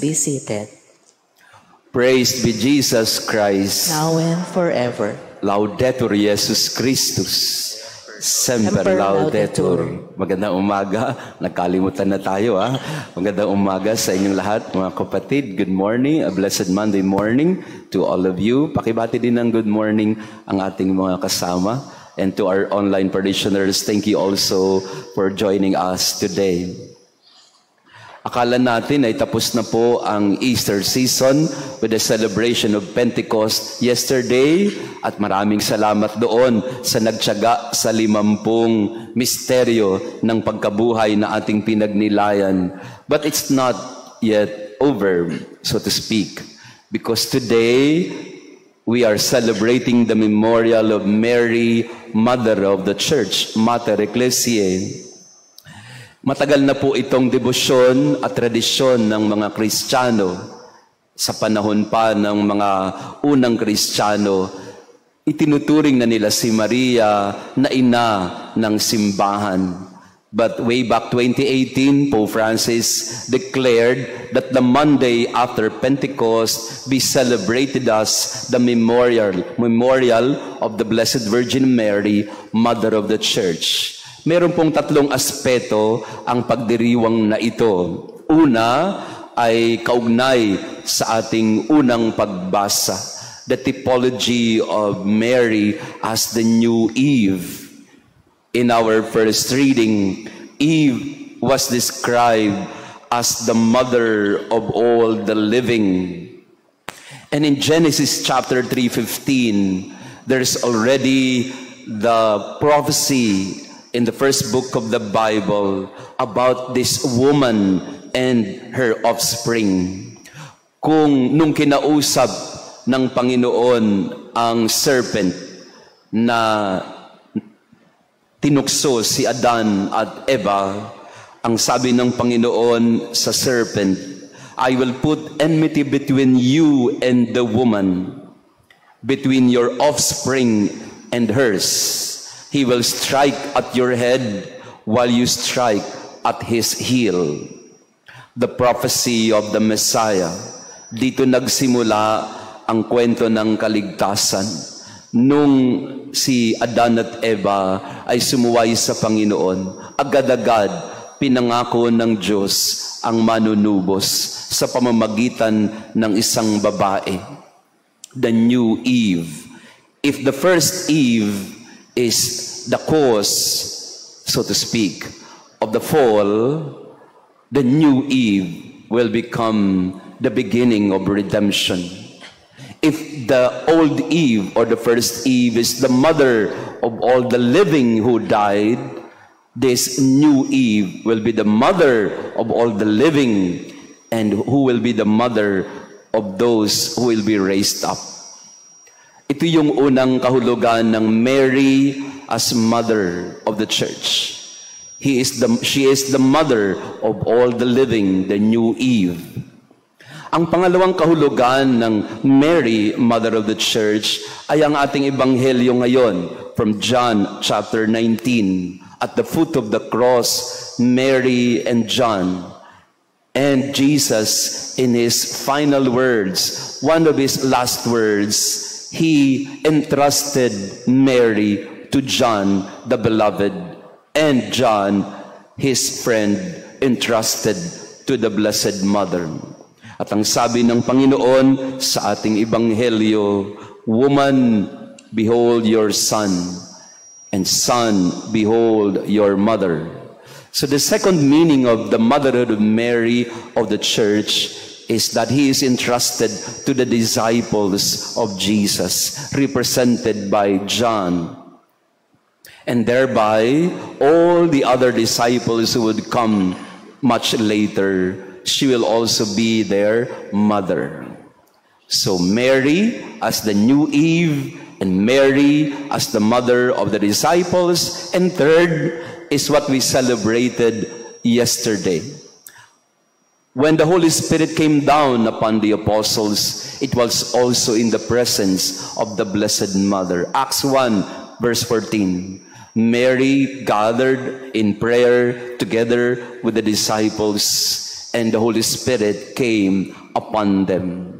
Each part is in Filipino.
be seated. Praise be Jesus Christ. Now and forever. Laudetur Jesus Christus. Semper Laudetur. Magandang umaga. Nagkalimutan na tayo ha. Magandang umaga sa inyong lahat mga kapatid. Good morning. A blessed Monday morning to all of you. Pakibati din ng good morning ang ating mga kasama. And to our online parishioners, thank you also for joining us today. Akala natin ay tapos na po ang Easter season with the celebration of Pentecost yesterday at maraming salamat doon sa nagtiyaga sa 50 misteryo ng pagkabuhay na ating pinagnilayan. But it's not yet over, so to speak, because today we are celebrating the memorial of Mary, Mother of the Church, Mater Ecclesiae. Matagal na po itong debosyon at tradisyon ng mga Kristiyano. Sa panahon pa ng mga unang Kristiyano, itinuturing na nila si Maria na ina ng simbahan. But way back 2018, Pope Francis declared that the Monday after Pentecost be celebrated as the memorial of the Blessed Virgin Mary, Mother of the Church. Meron pong tatlong aspeto ang pagdiriwang na ito. Una ay kaugnay sa ating unang pagbasa, the typology of Mary as the new Eve. In our first reading, Eve was described as the mother of all the living. And in Genesis chapter 3:15, there's already the prophecy in the first book of the Bible about this woman and her offspring. Kung nung kinausap ng Panginoon ang serpent na tinukso si Adan at Eva, ang sabi ng Panginoon sa serpent, I will put enmity between you and the woman, between your offspring and hers. He will strike at your head while you strike at his heel. The prophecy of the Messiah. Dito nagsimula ang kwento ng kaligtasan. Nung si Adan at Eva ay sumuway sa Panginoon, agad-agad pinangako ng Diyos ang manunubos sa pamamagitan ng isang babae, the new Eve. If the first Eve is the cause, so to speak, of the fall, the new Eve will become the beginning of redemption. If the old Eve or the first Eve is the mother of all the living who died, this new Eve will be the mother of all the living and who will be the mother of those who will be raised up. Ito yung unang kahulugan ng Mary as mother of the church. She is the mother of all the living, the new Eve. Ang pangalawang kahulugan ng Mary, Mother of the Church, ay ang ating ebanghelyo ngayon from John chapter 19. At the foot of the cross, Mary and John. And Jesus, in his final words, one of his last words, he entrusted Mary to John, the beloved, and John, his friend, entrusted to the Blessed Mother. At ang sabi ng Panginoon sa ating ebanghelyo, woman, behold your son, and son, behold your mother. So the second meaning of the motherhood of Mary of the church is that he is entrusted to the disciples of Jesus, represented by John. And thereby, all the other disciples who would come much later, she will also be their mother. So Mary as the new Eve, and Mary as the mother of the disciples. And third is what we celebrated yesterday. When the Holy Spirit came down upon the apostles, it was also in the presence of the Blessed Mother. Acts 1 verse 14. Mary gathered in prayer together with the disciples, and the Holy Spirit came upon them.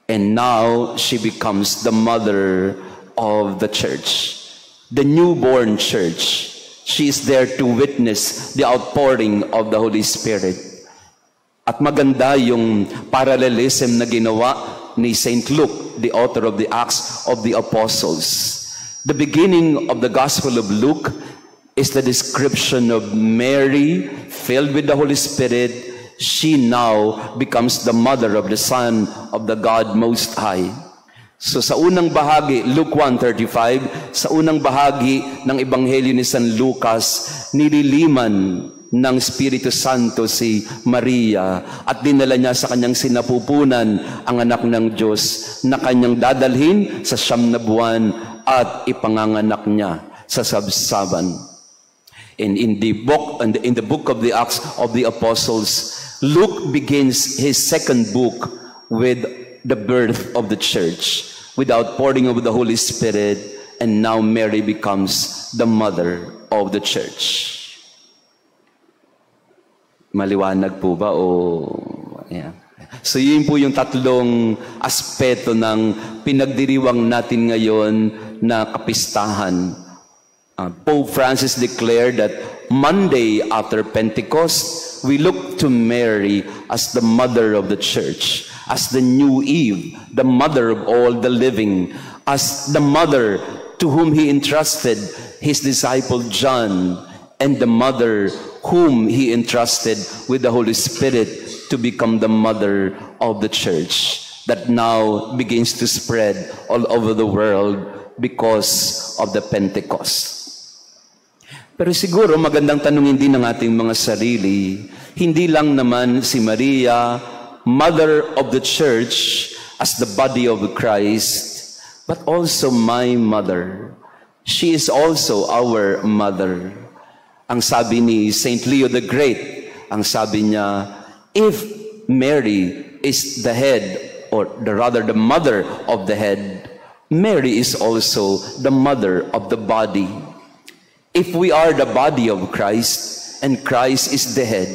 And now she becomes the mother of the church, the newborn church. She is there to witness the outpouring of the Holy Spirit. At maganda yung parallelism na ginawa ni St. Luke, the author of the Acts of the Apostles. The beginning of the Gospel of Luke is the description of Mary, filled with the Holy Spirit. She now becomes the mother of the Son of the God Most High. So sa unang bahagi, Luke 1:35, sa unang bahagi ng Ebanghelyo ni San Lucas, nililiman ng Espiritu Santo si Maria at dinala niya sa kanyang sinapupunan ang anak ng Diyos na kanyang dadalhin sa 9 na buwan at ipanganganak niya sa sabsaban. And in the book of the Acts of the Apostles, Luke begins his second book with the birth of the church, with the outpouring of the Holy Spirit, and now Mary becomes the mother of the church. Maliwanag po ba? Yeah. So yun po yung tatlong aspeto ng pinagdiriwang natin ngayon na kapistahan. Pope Francis declared that Monday after Pentecost, we look to Mary as the mother of the church, as the new Eve, the mother of all the living, as the mother to whom he entrusted his disciple John, and the mother whom he entrusted with the Holy Spirit to become the mother of the church that now begins to spread all over the world because of the Pentecost. Pero siguro magandang tanungin din ng ating mga sarili, hindi lang naman si Maria, mother of the church as the body of Christ, but also my mother. She is also our mother. Ang sabi ni St. Leo the Great, ang sabi niya, if Mary is the head, or rather the mother of the head, Mary is also the mother of the body. If we are the body of Christ, and Christ is the head,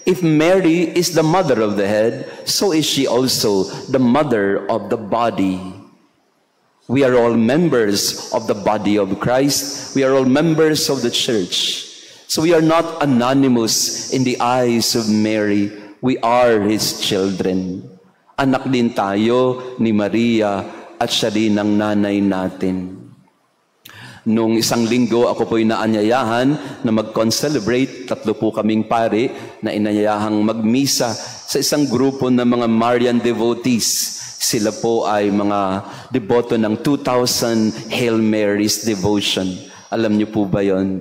if Mary is the mother of the head, so is she also the mother of the body. We are all members of the body of Christ. We are all members of the church. So we are not anonymous in the eyes of Mary. We are His children. Anak din tayo ni Maria at siya rin ang nanay natin. Nung isang linggo, ako po'y naanyayahan na mag-concelebrate. 3 po kaming pare na inanyayahang magmisa sa isang grupo ng mga Marian devotees. Sila po ay mga deboto ng 2,000 Hail Marys devotion. Alam niyo po ba yon?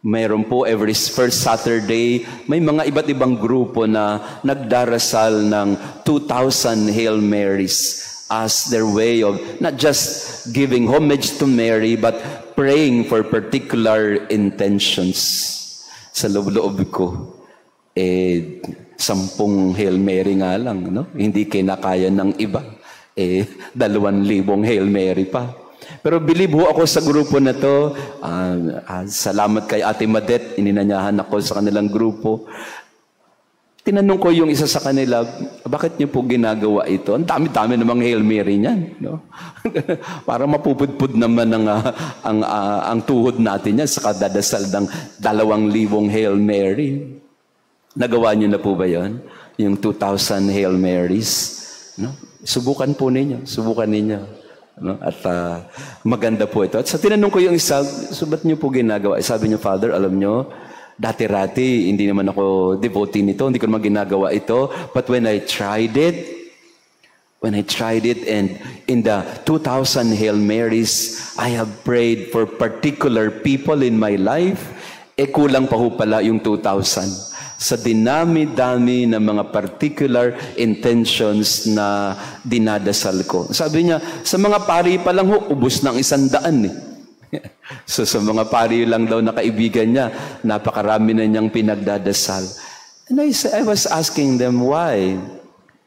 Mayroon po every first Saturday, may mga iba't ibang grupo na nagdarasal ng 2,000 Hail Marys as their way of not just giving homage to Mary, but praying for particular intentions. Sa loob-loob ko, 10 Hail Mary nga lang, no? Hindi kinakaya ng iba. 2,000 Hail Mary pa. Pero believe ho ako sa grupo na to. Salamat kay Ate Madet, ininanyahan ako sa kanilang grupo. Tinanong ko yung isa sa kanila, bakit niyo po ginagawa ito? Ang dami-dami namang Hail Mary niyan, no? Para mapupudpud naman ang tuhod natin yan sa kadadasal ng 2,000 Hail Mary. Nagawa niyo na po ba yon? Yung 2,000 Hail Marys? No? Subukan po ninyo. Subukan ninyo. No? At maganda po ito. At sa tinanong ko yung isa, so ba't niyo po ginagawa? Sabi niyo, Father, alam niyo, dati-rati, hindi naman ako devotee nito, hindi ko naman ginagawa ito. But when I tried it, and in the 2,000 Hail Marys, I have prayed for particular people in my life, kulang pa ho pala yung 2,000. Sa dinami-dami ng mga particular intentions na dinadasal ko. Sabi niya, sa mga pari pa lang ho, ubos ng 100 So sa mga pari lang daw na kaibigan niya, napakarami na niyang pinagdadasal. And I was asking them why.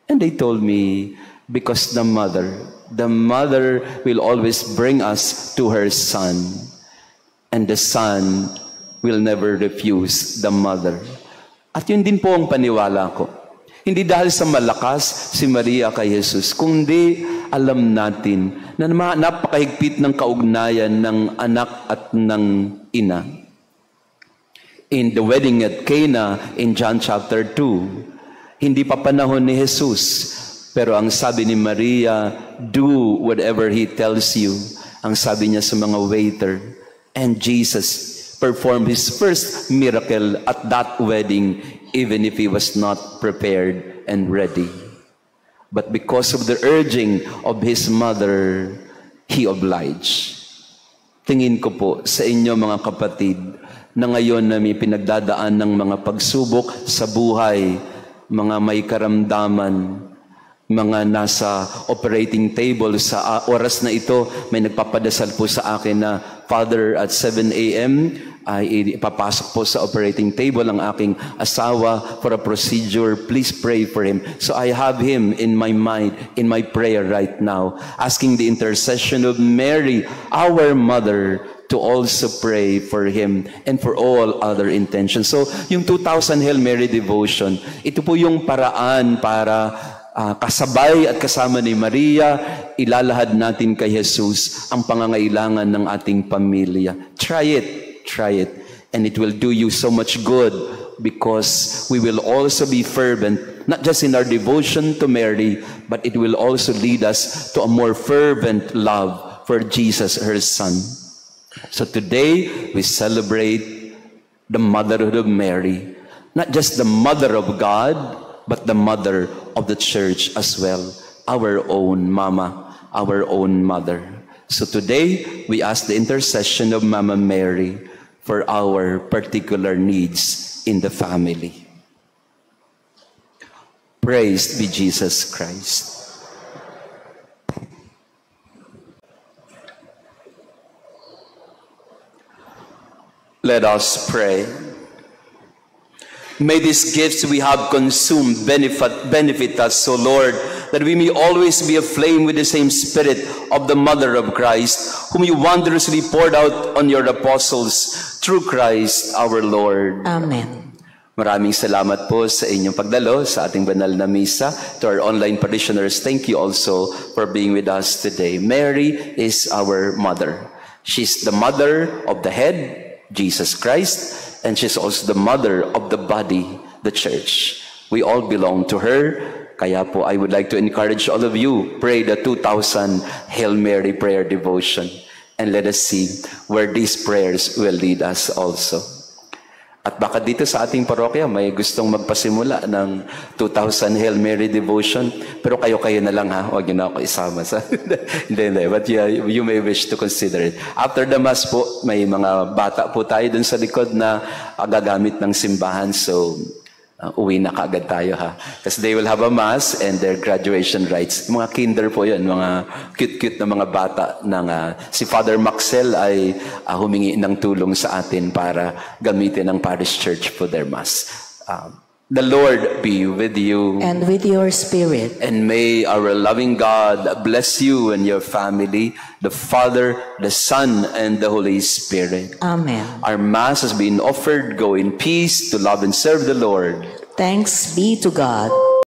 And they told me, because the mother will always bring us to her son. And the son will never refuse the mother. At yun din po ang paniwala ko. Hindi dahil sa malakas si Maria kay Jesus, kundi alam natin na napakahigpit ng kaugnayan ng anak at ng ina. In the wedding at Cana in John chapter 2, hindi pa panahon ni Jesus, pero ang sabi ni Maria, do whatever He tells you. Ang sabi niya sa mga waiter. And Jesus performed His first miracle at that wedding, even if He was not prepared and ready. But because of the urging of His mother, He obliged. Tingin ko po sa inyo mga kapatid, na ngayon na may pinagdadaan ng mga pagsubok sa buhay, mga may karamdaman, mga nasa operating table sa oras na ito, may nagpapadasal po sa akin na, Father, at 7 a.m., ay ipapasok po sa operating table ang aking asawa for a procedure. Please pray for him. So I have him in my mind, in my prayer right now, asking the intercession of Mary, our mother, to also pray for him and for all other intentions. So yung 2,000 Hail Mary devotion, ito po yung paraan para kasabay at kasama ni Maria, ilalahad natin kay Jesus ang pangangailangan ng ating pamilya. Try it. Try it. And it will do you so much good because we will also be fervent, not just in our devotion to Mary, but it will also lead us to a more fervent love for Jesus, her Son. So today, we celebrate the motherhood of Mary, not just the mother of God, but the mother of the church as well, our own mama, our own mother. So today, we ask the intercession of Mama Mary for our particular needs in the family. Praised be Jesus Christ. Let us pray. May these gifts we have consumed benefit us, O Lord, that we may always be aflame with the same spirit of the Mother of Christ, whom you wondrously poured out on your apostles, through Christ our Lord. Amen. Maraming salamat po sa inyong pagdalo sa ating banal na misa. To our online parishioners, thank you also for being with us today. Mary is our mother. She's the mother of the head, Jesus Christ, and she's also the mother of the body, the church. We all belong to her. Kaya po, I would like to encourage all of you, pray the 2,000 Hail Mary prayer devotion. And let us see where these prayers will lead us also. At baka dito sa ating parokya, may gustong magpasimula ng 2,000 Hail Mary devotion. Pero kayo-kayo na lang ha, huwag niyo na ako isama sa... hindi. But yeah, you may wish to consider it. After the Mass po, may mga bata po tayo dun sa likod na gagamit ng simbahan. So, uwi na kaagad tayo ha. Kasi they will have a Mass and their graduation rites. Mga kinder po yun, mga cute-cute na mga bata. Si Father Maxel ay humingi ng tulong sa atin para gamitin ng parish church for their Mass. The Lord be with you. And with your spirit. And may our loving God bless you and your family, the Father, the Son, and the Holy Spirit. Amen. Our Mass has been offered. Go in peace to love and serve the Lord. Thanks be to God.